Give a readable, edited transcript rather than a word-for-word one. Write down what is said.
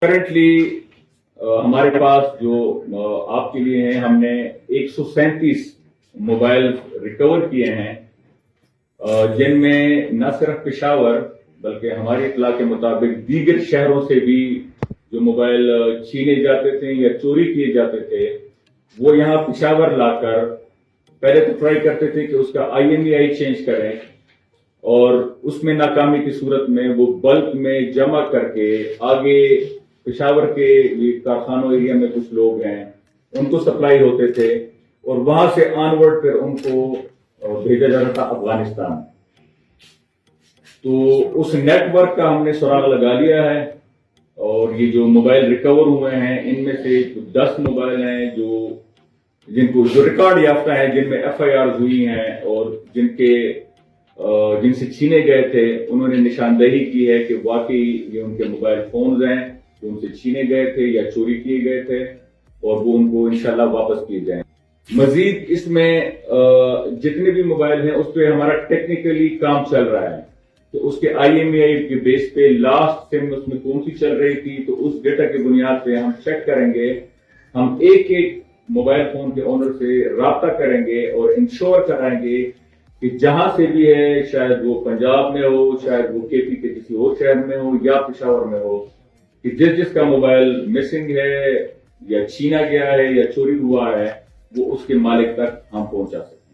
Currently ہمارے پاس جو آپ کے لیے ہیں، ہم نے 137 موبائل ریکور کیے ہیں، جن میں نہ صرف پشاور بلکہ ہماری اطلاع کے مطابق دیگر شہروں سے بھی جو موبائل چھینے جاتے تھے یا چوری کیے جاتے تھے وہ یہاں پشاور لا کر پہلے تو ٹرائی کرتے تھے کہ اس کا IMEI چینج کریں، اور اس میں ناکامی کی صورت میں وہ بلک میں جمع کر کے آگے پشاور کے یہ کارخانوں ایریا میں کچھ لوگ ہیں ان کو سپلائی ہوتے تھے، اور وہاں سے آنورڈ پھر ان کو بھیجا جاتا تھا افغانستان۔ تو اس نیٹ ورک کا ہم نے سراغ لگا لیا ہے، اور یہ جو موبائل ریکور ہوئے ہیں ان میں سے 10 موبائل ہیں جو ریکارڈ یافتہ ہیں، جن میں FIRs ہوئی ہیں، اور جن سے چھینے گئے تھے انہوں نے نشاندہی کی ہے کہ واقعی یہ ان کے موبائل فونز ہیں جو ان سے چھینے گئے تھے یا چوری کیے گئے تھے، اور وہ ان کو انشاءاللہ واپس کیے جائیں۔ مزید اس میں جتنے بھی موبائل ہیں اس پہ ہمارا ٹیکنیکلی کام چل رہا ہے، تو اس کے IMEI کے بیس پہ لاسٹ سم اس میں کون سی چل رہی تھی، تو اس ڈیٹا کی بنیاد پہ ہم چیک کریں گے، ہم ایک ایک موبائل فون کے اونر سے رابطہ کریں گے اور انشور کرائیں گے کہ جہاں سے بھی ہے، شاید وہ پنجاب میں ہو، شاید وہ KP کے کسی اور شہر میں ہو یا پشاور میں ہو، کہ جس کا موبائل مسنگ ہے یا چھینا گیا ہے یا چوری ہوا ہے وہ اس کے مالک تک ہم پہنچا سکتے ہیں۔